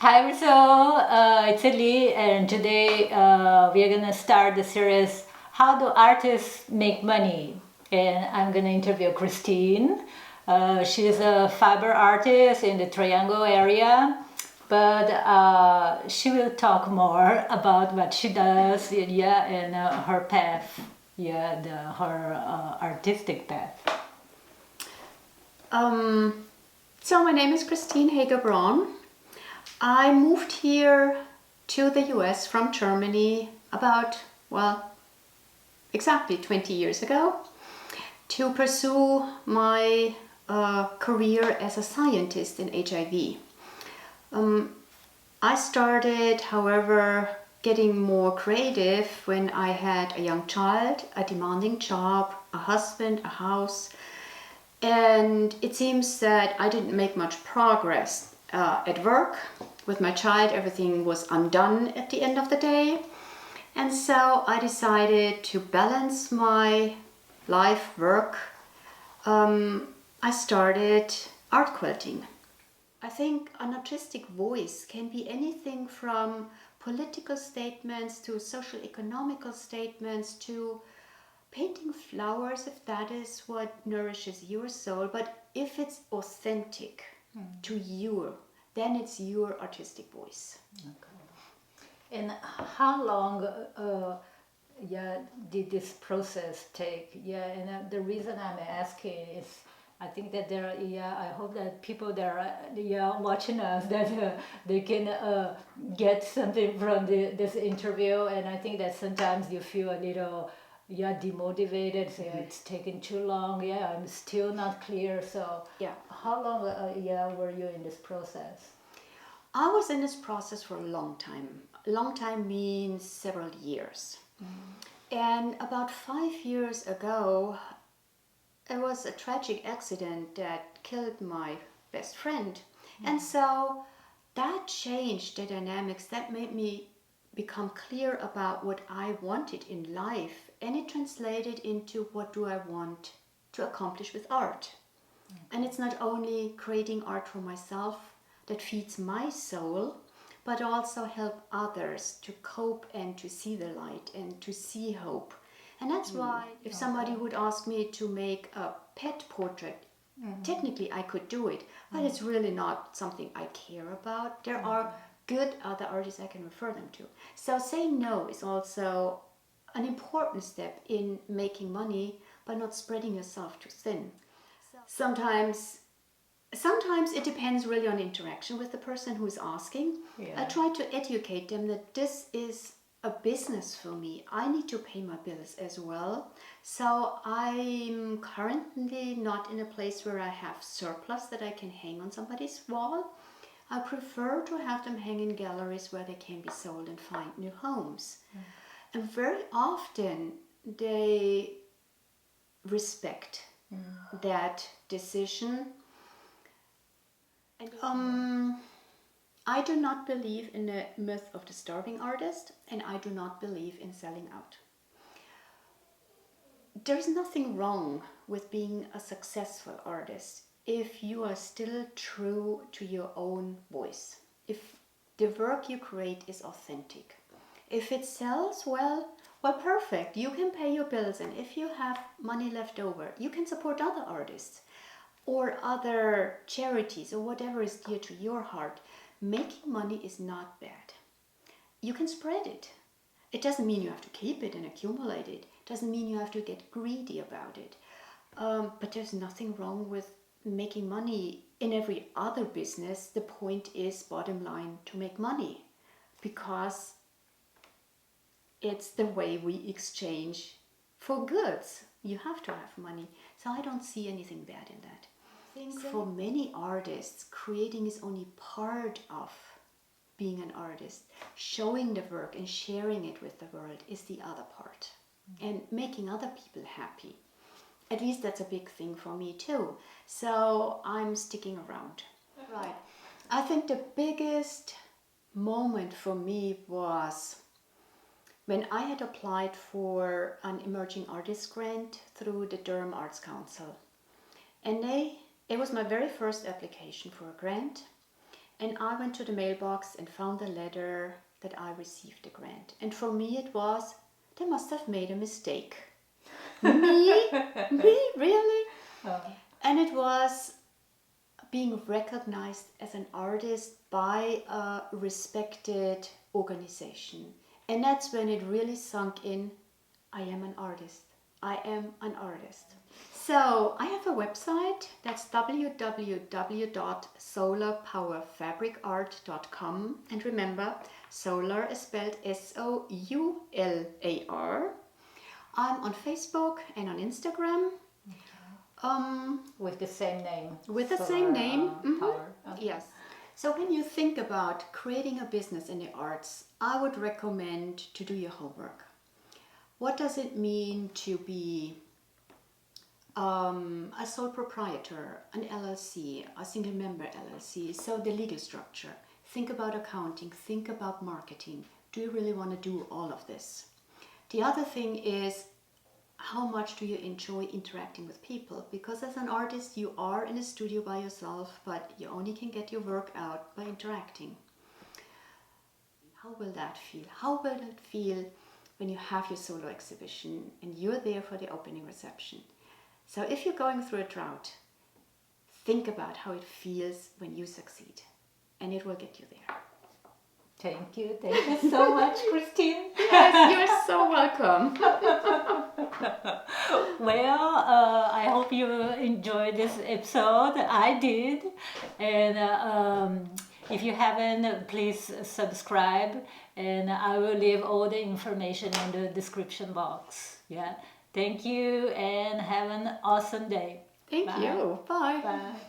Hi, Rizal. It's Ali, and today we are going to start the series How Do Artists Make Money? And I'm going to interview Christine. She's a fiber artist in the Triangle area, but she will talk more about what she does, yeah, and her path, yeah, her artistic path. So my name is Christine Hager-Braun. I moved here to the US from Germany about, exactly 20 years ago to pursue my career as a scientist in HIV. I started, however, getting more creative when I had a young child, a demanding job, a husband, a house, and it seems that I didn't make much progress at work. With my child, everything was undone at the end of the day. And so I decided to balance my life, work. I started art quilting. I think an artistic voice can be anything from political statements to social economical statements to painting flowers, if that is what nourishes your soul. But if it's authentic to you, then it's your artistic voice. Okay. And how long did this process take? Yeah, and the reason I'm asking is I think that I hope that people that are watching us that they can get something from this interview. And I think that sometimes you feel a little demotivated, so it's taking too long, I'm still not clear. So how long were you in this process? I was in this process for a long time. A long time means several years. And about 5 years ago, it was a tragic accident that killed my best friend. And so that changed the dynamics. That made me become clear about what I wanted in life, and it translated into what do I want to accomplish with art. And it's not only creating art for myself that feeds my soul, but also help others to cope and to see the light and to see hope. And that's why if somebody would ask me to make a pet portrait, technically I could do it, but it's really not something I care about. There are good other artists I can refer them to. So saying no is also an important step in making money, but not spreading yourself too thin. Sometimes it depends really on interaction with the person who is asking. I try to educate them that this is a business for me. I need to pay my bills as well. So I'm currently not in a place where I have surplus that I can hang on somebody's wall. I prefer to have them hang in galleries where they can be sold and find new homes. And very often they respect that decision. I do not believe in the myth of the starving artist, and I do not believe in selling out. There's nothing wrong with being a successful artist if you are still true to your own voice. If the work you create is authentic. If it sells well, perfect. You can pay your bills, and if you have money left over, you can support other artists or other charities or whatever is dear to your heart. Making money is not bad. You can spread it. It doesn't mean you have to keep it and accumulate it. It doesn't mean you have to get greedy about it. But there's nothing wrong with making money in every other business. The point is, bottom line, to make money, because it's the way we exchange for goods. You have to have money. So I don't see anything bad in that. I think for many artists, creating is only part of being an artist. Showing the work and sharing it with the world is the other part. And making other people happy. At least that's a big thing for me too. So I'm sticking around. Right. I think the biggest moment for me was when I had applied for an emerging artist grant through the Durham Arts Council. And it was my very first application for a grant. And I went to the mailbox and found the letter that I received the grant. And for me it was, they must have made a mistake. Me? Me? Really? Oh. And it was being recognized as an artist by a respected organization. And that's when it really sunk in, I am an artist. I am an artist. So I have a website, that's www.solarpowerfabricart.com. And remember, solar is spelled SOULAR. I'm on Facebook and on Instagram. With the same name. With the same name. Power. Okay. Yes. So when you think about creating a business in the arts, I would recommend to do your homework. What does it mean to be a sole proprietor, an LLC, a single member LLC? So the legal structure. Think about accounting, think about marketing. Do you really want to do all of this? The other thing is, how much do you enjoy interacting with people? Because as an artist, you are in a studio by yourself, but you only can get your work out by interacting. How will that feel? How will it feel when you have your solo exhibition and you're there for the opening reception? So if you're going through a drought, think about how it feels when you succeed, and it will get you there. Thank you so much, Christine. Yes, you're so welcome. Well, I hope you enjoyed this episode. I did. And if you haven't, please subscribe. And I will leave all the information in the description box. Yeah. Thank you and have an awesome day. Thank Bye. you. Bye. Bye.